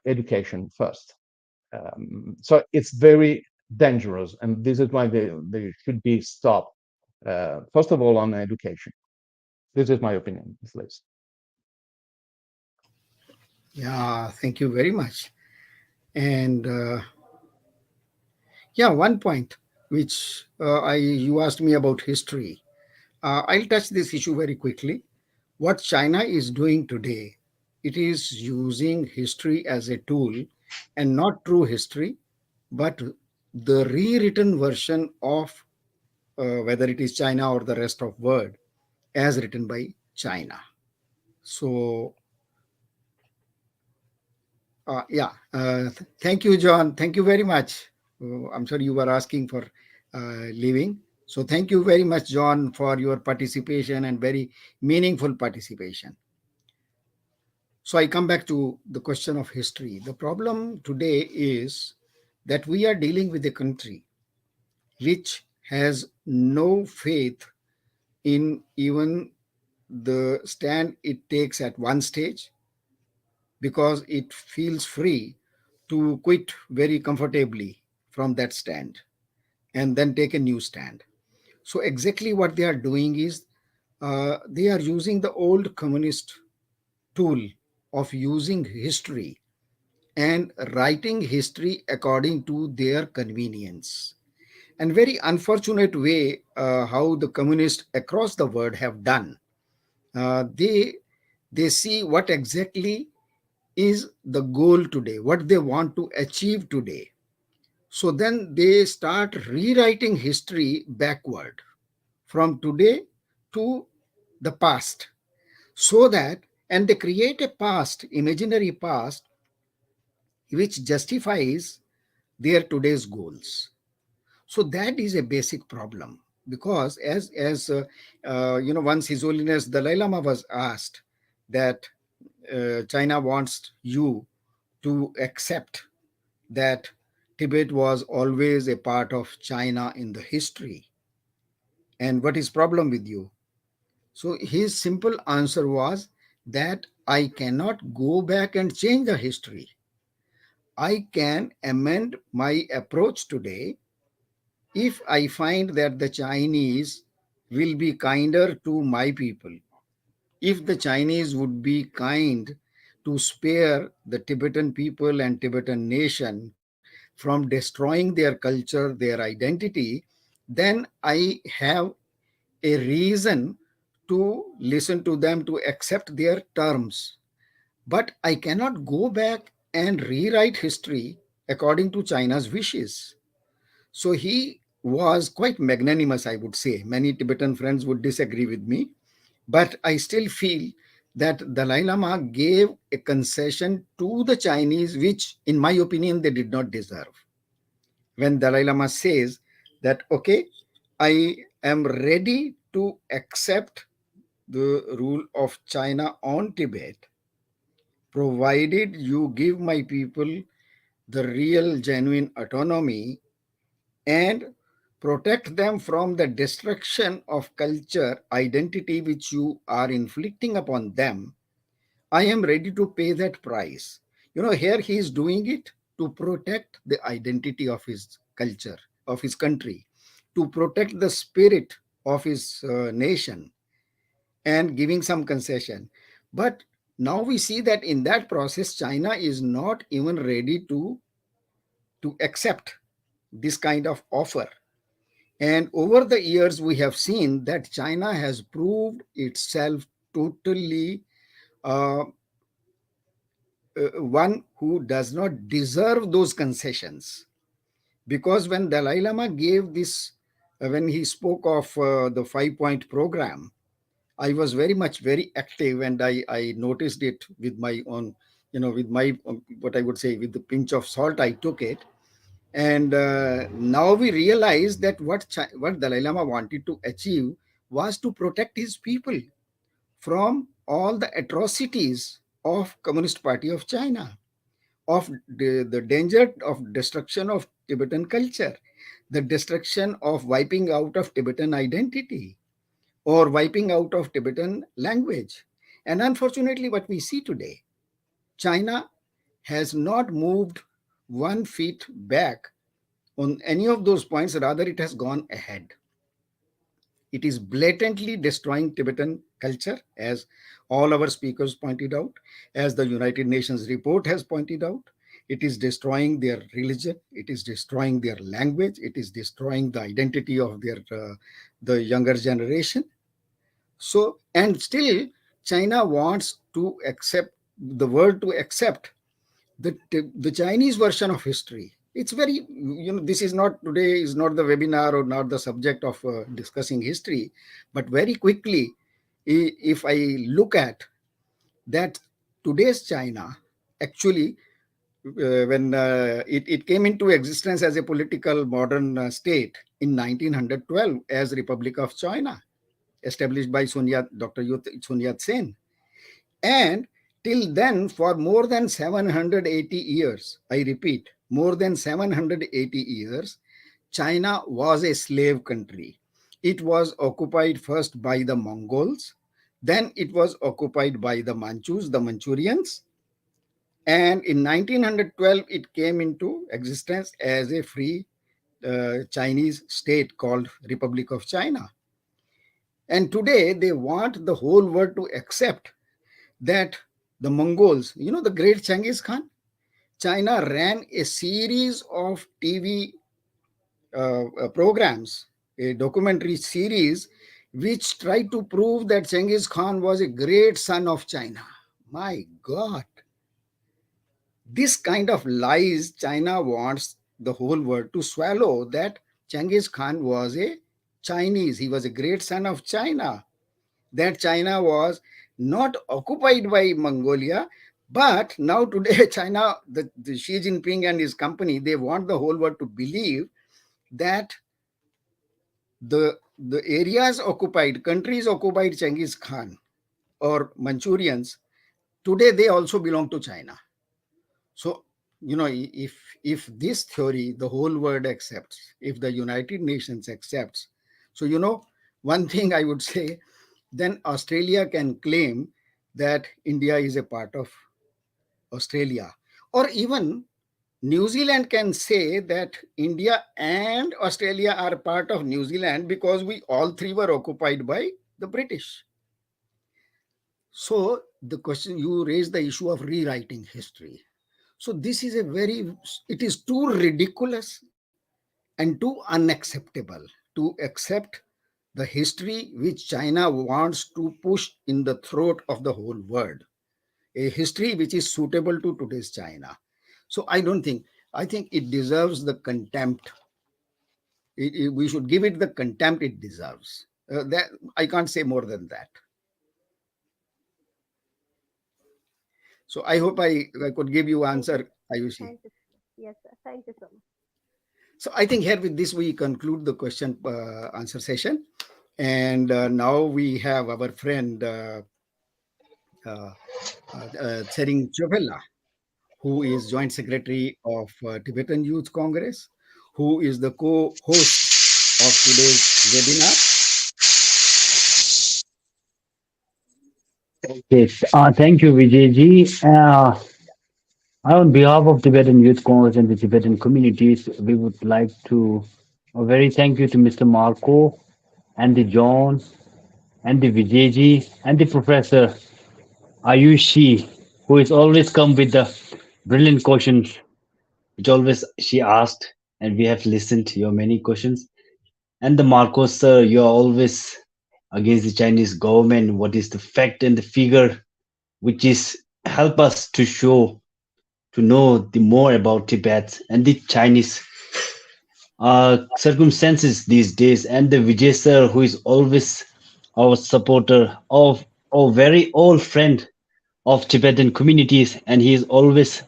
education first. So it's very dangerous, and this is why they should be stopped. First of all, on education. This is my opinion, at least. Yeah, thank you very much. And yeah, one point which I you asked me about history. I'll touch this issue very quickly. What China is doing today, it is using history as a tool, and not true history, but the rewritten version of whether it is China or the rest of world, as written by China. So yeah, thank you, John. Thank you very much. I'm sorry you were asking for leaving. So thank you very much, John, for your participation and very meaningful participation. So I come back to the question of history. The problem today is that we are dealing with a country which has no faith in even the stand it takes at one stage, because it feels free to quit very comfortably from that stand and then take a new stand. So, exactly what they are doing is they are using the old communist tool of using history and writing history according to their convenience. And very unfortunate way how the communists across the world have done. They see what exactly is the goal today, what they want to achieve today. So then they start rewriting history backward from today to the past, so that, and they create a past, imaginary past, which justifies their today's goals. So that is a basic problem, because once His Holiness Dalai Lama was asked that China wants you to accept that Tibet was always a part of China in the history. And what is problem with you? So his simple answer was that I cannot go back and change the history. I can amend my approach today if I find that the Chinese will be kinder to my people. If the Chinese would be kind to spare the Tibetan people and Tibetan nation from destroying their culture, their identity, then I have a reason to listen to them, to accept their terms. But I cannot go back and rewrite history according to China's wishes. So he was quite magnanimous, I would say. Many Tibetan friends would disagree with me, but I still feel that Dalai Lama gave a concession to the Chinese, which, in my opinion, they did not deserve. When Dalai Lama says that, okay, I am ready to accept the rule of China on Tibet, provided you give my people the real, genuine autonomy and protect them from the destruction of culture identity which you are inflicting upon them. I am ready to pay that price. Here he is doing it to protect the identity of his culture, of his country, to protect the spirit of his nation, and giving some concession. But now we see that in that process, China is not even ready to accept this kind of offer. And over the years, we have seen that China has proved itself totally uh, one who does not deserve those concessions. Because when Dalai Lama gave this, when he spoke of the 5 point program, I was very active, and I noticed it with my own, with my, what I would say, with the pinch of salt, I took it. And now we realize that what Dalai Lama wanted to achieve was to protect his people from all the atrocities of Communist Party of China, of the danger of destruction of Tibetan culture. the destruction of wiping out of Tibetan identity or wiping out of Tibetan language. And unfortunately, what we see today, China has not moved 1 foot back on any of those points, rather, it has gone ahead. It is blatantly destroying Tibetan culture, as all our speakers pointed out, as the United Nations report has pointed out. It is destroying their religion. It is destroying their language. It is destroying the identity of the younger generation. So, and still, China wants to accept the world to accept the Chinese version of history. It's very, this is not today, is not the webinar or not the subject of discussing history, but very quickly, if I look at that, today's China actually, when it came into existence as a political modern state in 1912 as Republic of China, established by Dr. Sun Yat-sen. And till then, for more than 780 years, I repeat, more than 780 years, China was a slave country. It was occupied first by the Mongols, then it was occupied by the Manchus, the Manchurians, and in 1912, it came into existence as a free Chinese state called Republic of China. And today, they want the whole world to accept that the Mongols, the great Genghis Khan, China ran a series of TV programs, a documentary series, which tried to prove that Genghis Khan was a great son of China. My God. This kind of lies China wants the whole world to swallow, that Genghis Khan was a Chinese. He was a great son of China. That China was not occupied by Mongolia, but now today China, the Xi Jinping and his company, they want the whole world to believe that the areas occupied, countries occupied Genghis Khan or Manchurians, today they also belong to China. So, if this theory the whole world accepts, if the United Nations accepts, so one thing I would say, then Australia can claim that India is a part of Australia. Or even New Zealand can say that India and Australia are part of New Zealand because we all three were occupied by the British. So the question, you raised the issue of rewriting history. So this is it is too ridiculous and too unacceptable to accept the history which China wants to push in the throat of the whole world, a history which is suitable to today's China. So I think it deserves the contempt. We should give it the contempt it deserves. That I can't say more than that. So I hope I could give you answer, Ayushi. Thank you. Yes, sir. Thank you so much. So I think here with this we conclude the question answer session. And now we have our friend Tsering Chopella, who is Joint Secretary of Tibetan Youth Congress, who is the co-host of today's webinar. Yes, thank you, Vijayji. On behalf of Tibetan Youth Congress and the Tibetan communities, we would like to a very thank you to Mr. Marco and the John and the Vijayji and the Professor Ayushi, who is always come with the brilliant questions, which always she asked, and we have listened to your many questions. And the Marcos, sir, you are always against the Chinese government. What is the fact and the figure, which is help us to show, to know the more about Tibet and the Chinese circumstances these days. And the Vijay sir, who is always our supporter of our very old friend of Tibetan communities, and he is always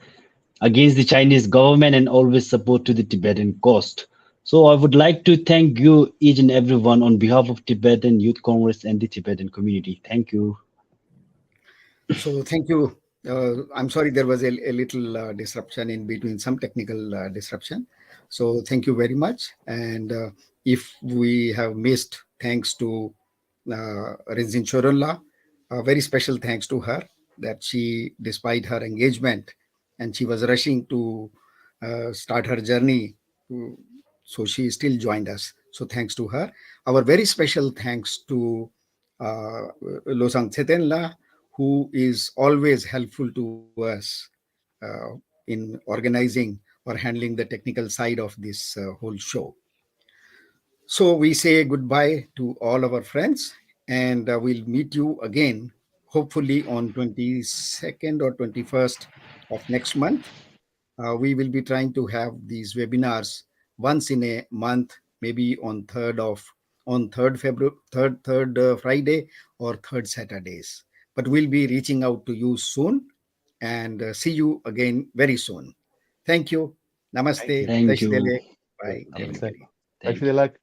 against the Chinese government and always support to the Tibetan cause. So I would like to thank you each and everyone on behalf of Tibetan Youth Congress and the Tibetan community. Thank you. So thank you. I'm sorry there was a little disruption in between, some technical disruption. So thank you very much. And if we have missed, thanks to Rizin Chorullah, a very special thanks to her that she, despite her engagement, and she was rushing to start her journey, to, so she still joined us. So thanks to her. Our very special thanks to Losang Tsetenla, who is always helpful to us in organizing or handling the technical side of this whole show. So we say goodbye to all our friends, and we'll meet you again, hopefully on 22nd or 21st of next month. We will be trying to have these webinars once in a month, maybe on third February, third Friday or third Saturdays. But we'll be reaching out to you soon, and see you again very soon. Thank you. Thank Namaste. you. Thank you. Tashdele. Bye, Namaste. everybody. Thank Actually, you. like